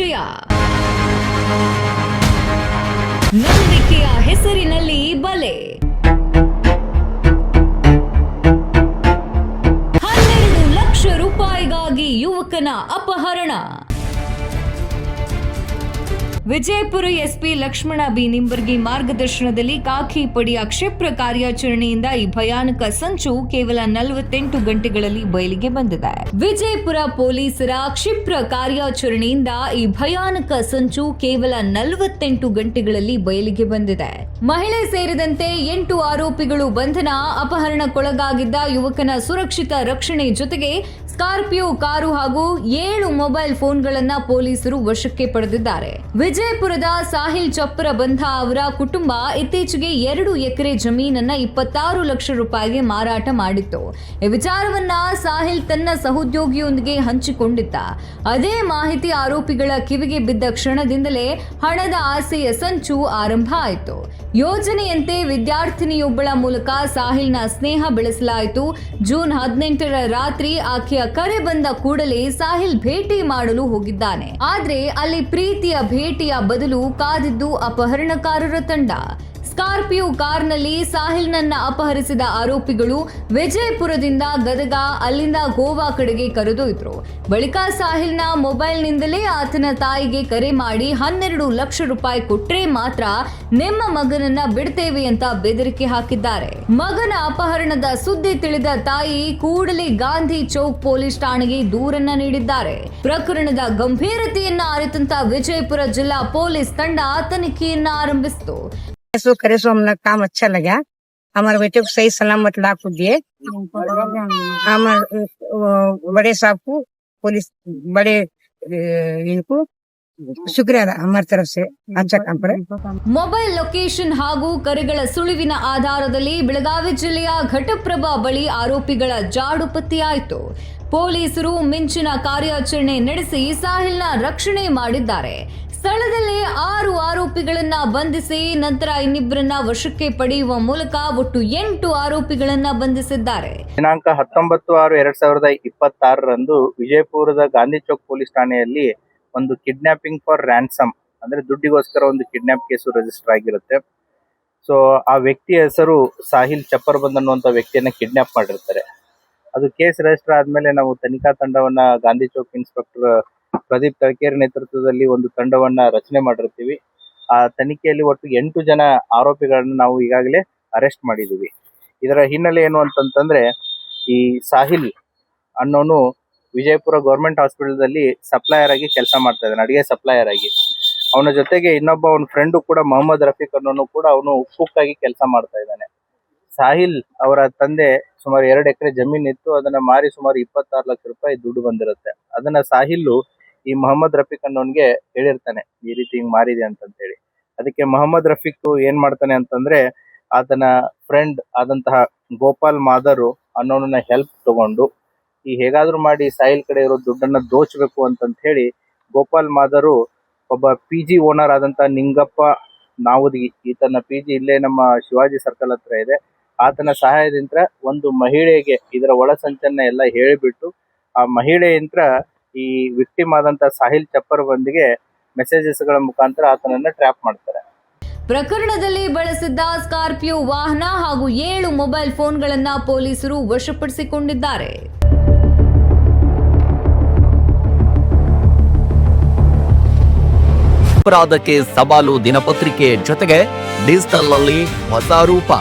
ವಿಜಯ. ನಂಬಿಕೆಯ ಹೆಸರಿನಲ್ಲಿ ಬಲೆ. 12 ಲಕ್ಷ ರೂಪಾಯಿಗಾಗಿ ಯುವಕನ ಅಪಹರಣ. ವಿಜಯಪುರ ಎಸ್ಪಿ ಲಕ್ಷ್ಮಣ ಬಿ ನಿಂಬರ್ಗಿ ಮಾರ್ಗದರ್ಶನದಲ್ಲಿ ಖಾಕಿ ಪಡೆಯ ಕ್ಷಿಪ್ರ ಕಾರ್ಯಾಚರಣೆಯಿಂದ ಈ ಭಯಾನಕ ಸಂಚು ಕೇವಲ 48 ಗಂಟೆಗಳಲ್ಲಿ ಬಯಲಿಗೆ ಬಂದಿದೆ. ವಿಜಯಪುರ ಪೊಲೀಸರ ಕ್ಷಿಪ್ರ ಕಾರ್ಯಾಚರಣೆಯಿಂದ ಈ ಭಯಾನಕ ಸಂಚು ಕೇವಲ 48 ಗಂಟೆಗಳಲ್ಲಿ ಬಯಲಿಗೆ ಬಂದಿದೆ. ಮಹಿಳೆ ಸೇರಿದಂತೆ 8 ಆರೋಪಿಗಳು ಬಂಧನ. ಅಪಹರಣಕ್ಕೊಳಗಾಗಿದ್ದ ಯುವಕನ ಸುರಕ್ಷಿತ ರಕ್ಷಣೆ ಜೊತೆಗೆ ಸ್ಕಾರ್ಪಿಯೋ ಕಾರು ಹಾಗೂ 7 ಮೊಬೈಲ್ ಫೋನ್ಗಳನ್ನ ಪೊಲೀಸರು ವಶಕ್ಕೆ ಪಡೆದಿದ್ದಾರೆ. ವಿಜಯಪುರದ ಸಾಹಿಲ್ ಚಪ್ಪರ ಬಂಧ ಅವರ ಕುಟುಂಬ ಇತ್ತೀಚೆಗೆ 2 ಎಕರೆ ಜಮೀನನ್ನ 26 ಲಕ್ಷ ರೂಪಾಯಿಗೆ ಮಾರಾಟ ಮಾಡಿತ್ತು. ಈ ವಿಚಾರವನ್ನ ಸಾಹಿಲ್ ತನ್ನ ಸಹೋದ್ಯೋಗಿಯೊಂದಿಗೆ ಹಂಚಿಕೊಂಡಿದ್ದ. ಅದೇ ಮಾಹಿತಿ ಆರೋಪಿಗಳ ಕಿವಿಗೆ ಬಿದ್ದ ಕ್ಷಣದಿಂದಲೇ ಹಣದ ಆಸೆಯ ಸಂಚು ಆರಂಭ ಆಯಿತು. ಯೋಜನೆಯಂತೆ ವಿದ್ಯಾರ್ಥಿನಿಯೊಬ್ಬಳ ಮೂಲಕ ಸಾಹಿಲ್ನ ಸ್ನೇಹ ಬೆಳೆಸಲಾಯಿತು. ಜೂನ್ 18ರ ರಾತ್ರಿ ಆಕೆಯ ಕರೆ ಬಂದ ಕೂಡಲೇ ಸಾಹಿಲ್ ಭೇಟಿ ಮಾಡಲು ಹೋಗಿದ್ದಾನೆ. ಆದ್ರೆ ಅಲ್ಲಿ ಪ್ರೀತಿಯ ಭೇಟಿಯ ಬದಲು ಕಾದಿದ್ದು ಅಪಹರಣಕಾರರ ತಂಡ. ಸ್ಕಾರ್ಪಿಯೋ ಕಾರ್ನಲ್ಲಿ ಸಾಹಿಲ್ನನ್ನ ಅಪಹರಿಸಿದ ಆರೋಪಿಗಳು ವಿಜಯಪುರದಿಂದ ಗದಗ, ಅಲ್ಲಿಂದ ಗೋವಾ ಕಡೆಗೆ ಕರೆದೊಯ್ದರು. ಬಳಿಕ ಸಾಹಿಲ್ನ ಮೊಬೈಲ್ನಿಂದಲೇ ಆತನ ತಾಯಿಗೆ ಕರೆ ಮಾಡಿ 12 ಲಕ್ಷ ರೂಪಾಯಿ ಕೊಟ್ರೆ ಮಾತ್ರ ನಿಮ್ಮ ಮಗನನ್ನ ಬಿಡ್ತೇವೆ ಅಂತ ಬೆದರಿಕೆ ಹಾಕಿದ್ದಾರೆ. ಮಗನ ಅಪಹರಣದ ಸುದ್ದಿ ತಿಳಿದ ತಾಯಿ ಕೂಡಲೇ ಗಾಂಧಿ ಚೌಕ್ ಪೊಲೀಸ್ ಠಾಣೆಗೆ ದೂರನ್ನ ನೀಡಿದ್ದಾರೆ. ಪ್ರಕರಣದ ಗಂಭೀರತೆಯನ್ನ ಅರಿತಂತ ವಿಜಯಪುರ ಜಿಲ್ಲಾ ಪೊಲೀಸ್ ತಂಡ ತನಿಖೆಯನ್ನ ಆರಂಭಿಸಿತು. करे सो हमने काम अच्छा लगा। हमारे बेटे को सही सलामत ला को दिए। हमारे बड़े साहब को, पुलिस बड़े इनको शुक्रिया हमारी तरफ से अच्छा काम करे। ಮೊಬೈಲ್ ಲೊಕೇಶನ್ ಹಾಗೂ ಕರೆಗಳ ಸುಳಿವಿನ ಆಧಾರದಲ್ಲಿ ಬೆಳಗಾವಿ ಜಿಲ್ಲೆಯ ಘಟಪ್ರಭಾ ಬಳಿ ಆರೋಪಿಗಳ ಜಾಡು ಪತ್ತೆಯಾಯಿತು. ಪೊಲೀಸರು ಮಿಂಚಿನ ಕಾರ್ಯಾಚರಣೆ ನಡೆಸಿ ಸಾಹಿಲ್ನ ರಕ್ಷಣೆ ಮಾಡಿದ್ದಾರೆ. ಸ್ಥಳದಲ್ಲಿ 6 ಆರೋಪಿಗಳನ್ನ ಬಂಧಿಸಿ ನಂತರ ಇನ್ನಿಬ್ಬರನ್ನ ವಶಕ್ಕೆ ಪಡೆಯುವ ಮೂಲಕ ಒಟ್ಟು 8 ಆರೋಪಿಗಳನ್ನ ಬಂಧಿಸಿದ್ದಾರೆ. ದಿನಾಂಕ 19/6/2026 ವಿಜಯಪುರದ ಗಾಂಧಿ ಚೌಕ್ ಪೊಲೀಸ್ ಠಾಣೆಯಲ್ಲಿ ಒಂದು ಕಿಡ್ನಾಪಿಂಗ್ ಫಾರ್ ರ್ಯಾನ್ಸಮ್ ಅಂದ್ರೆ ದುಡ್ಡಿಗೋಸ್ಕರ ಒಂದು ಕಿಡ್ನಾಪ್ ಕೇಸು ರಿಜಿಸ್ಟರ್ ಆಗಿರುತ್ತೆ. ಸೊ ಆ ವ್ಯಕ್ತಿಯ ಹೆಸರು ಸಾಹಿಲ್ ಚಪ್ಪರ್ಬಂದ್ ಅನ್ನುವಂಥ ವ್ಯಕ್ತಿಯನ್ನ ಕಿಡ್ನಾಪ್ ಮಾಡಿರ್ತಾರೆ. ಅದು ಕೇಸ್ ರಿಜಿಸ್ಟರ್ ಆದ್ಮೇಲೆ ನಾವು ತನಿಖಾ ತಂಡವನ್ನ ಗಾಂಧಿ ಚೌಕ್ ಇನ್ಸ್ಪೆಕ್ಟರ್ ಪ್ರದೀಪ್ ತಳಕೇರಿ ನೇತೃತ್ವದಲ್ಲಿ ಒಂದು ತಂಡವನ್ನ ರಚನೆ ಮಾಡಿರ್ತೀವಿ. ಆ ತನಿಖೆಯಲ್ಲಿ ಒಟ್ಟು 8 ಜನ ಆರೋಪಿಗಳನ್ನ ನಾವು ಈಗಾಗಲೇ ಅರೆಸ್ಟ್ ಮಾಡಿದೀವಿ. ಇದರ ಹಿನ್ನೆಲೆ ಏನು ಅಂತಂತಂದ್ರೆ, ಈ ಸಾಹಿಲ್ ಅನ್ನೋನು ವಿಜಯಪುರ ಗೌರ್ಮೆಂಟ್ ಹಾಸ್ಪಿಟಲ್ದಲ್ಲಿ ಸಪ್ಲೈಯರ್ ಆಗಿ ಕೆಲಸ ಮಾಡ್ತಾ ಇದ್ದಾನೆ, ಅಡಿಗೆ ಸಪ್ಲೈಯರ್ ಆಗಿ. ಅವನ ಜೊತೆಗೆ ಇನ್ನೊಬ್ಬ ಅವನ ಫ್ರೆಂಡು ಕೂಡ ಮೊಹಮ್ಮದ್ ರಫೀಕ್ ಅನ್ನೋನು ಕೂಡ ಅವನು ಕುಕ್ ಆಗಿ ಕೆಲಸ ಮಾಡ್ತಾ ಇದ್ದಾನೆ. ಸಾಹಿಲ್ ಅವರ ತಂದೆ ಸುಮಾರು 2 ಎಕರೆ ಜಮೀನ್ ಇತ್ತು, ಅದನ್ನ ಮಾರಿ ಸುಮಾರು 26 ಲಕ್ಷ ರೂಪಾಯಿ ದುಡ್ಡು ಬಂದಿರುತ್ತೆ. ಅದನ್ನ ಸಾಹಿಲ್ ಈ ಮೊಹಮ್ಮದ್ ರಫೀಕ್ ಅನ್ನೋನ್ಗೆ ಹೇಳಿರ್ತಾನೆ, ಈ ರೀತಿ ಹಿಂಗ್ ಮಾರಿದೆ ಅಂತ ಹೇಳಿ. ಅದಕ್ಕೆ ಮೊಹಮ್ಮದ್ ರಫೀಕ್ ಏನ್ ಮಾಡ್ತಾನೆ ಅಂತಂದ್ರೆ, ಆತನ ಫ್ರೆಂಡ್ ಆದಂತಹ ಗೋಪಾಲ್ ಮಾದರು ಅನ್ನೋನ ಹೆಲ್ಪ್ ತಗೊಂಡು ಈ ಹೇಗಾದ್ರೂ ಮಾಡಿ ಸಾಹಿಲ್ ಕಡೆ ಇರೋ ದುಡ್ಡನ್ನ ದೋಚಬೇಕು ಅಂತ ಹೇಳಿ ಗೋಪಾಲ್ ಮಾದರು ಒಬ್ಬ PG ಓನರ್ ಆದಂತಹ ನಿಂಗಪ್ಪ ನಾವುದಿಗಿ, ಈತನ PG ಇಲ್ಲೇ ನಮ್ಮ ಶಿವಾಜಿ ಸರ್ಕಲ್ ಹತ್ರ ಇದೆ. ಆತನ ಸಹಾಯದಿಂದ ಒಂದು ಮಹಿಳೆಗೆ ಇದರ ಒಳಸಂಚನ್ನ ಎಲ್ಲ ಹೇಳಿಬಿಟ್ಟು ಆ ಮಹಿಳೆಯಂತ್ರ ಈ ವಿಕ್ಟಿಮ್ ಆದಂತ ಸಾಹಿಲ್ ಚಪ್ಪರ್ ಬಂದಿಗೆ ಮೆಸೇಜಸ್ ಗಳ ಮುಖಾಂತರ ಆತನನ್ನ ಟ್ರ್ಯಾಪ್ ಮಾಡ್ತಾರೆ. ಪ್ರಕರಣದಲ್ಲಿ ಬಳಸಿದ್ದ ಸ್ಕಾರ್ಪಿಯೋ ವಾಹನ ಹಾಗೂ 7 ಮೊಬೈಲ್ ಫೋನ್ಗಳನ್ನ ಪೊಲೀಸರು ವಶಪಡಿಸಿಕೊಂಡಿದ್ದಾರೆ. ಅಪರಾಧಕ್ಕೆ ಸವಾಲು ದಿನಪತ್ರಿಕೆ ಜೊತೆಗೆ ಡಿಜಿಟಲ್ ನಲ್ಲಿ ಹೊಸ ರೂಪ.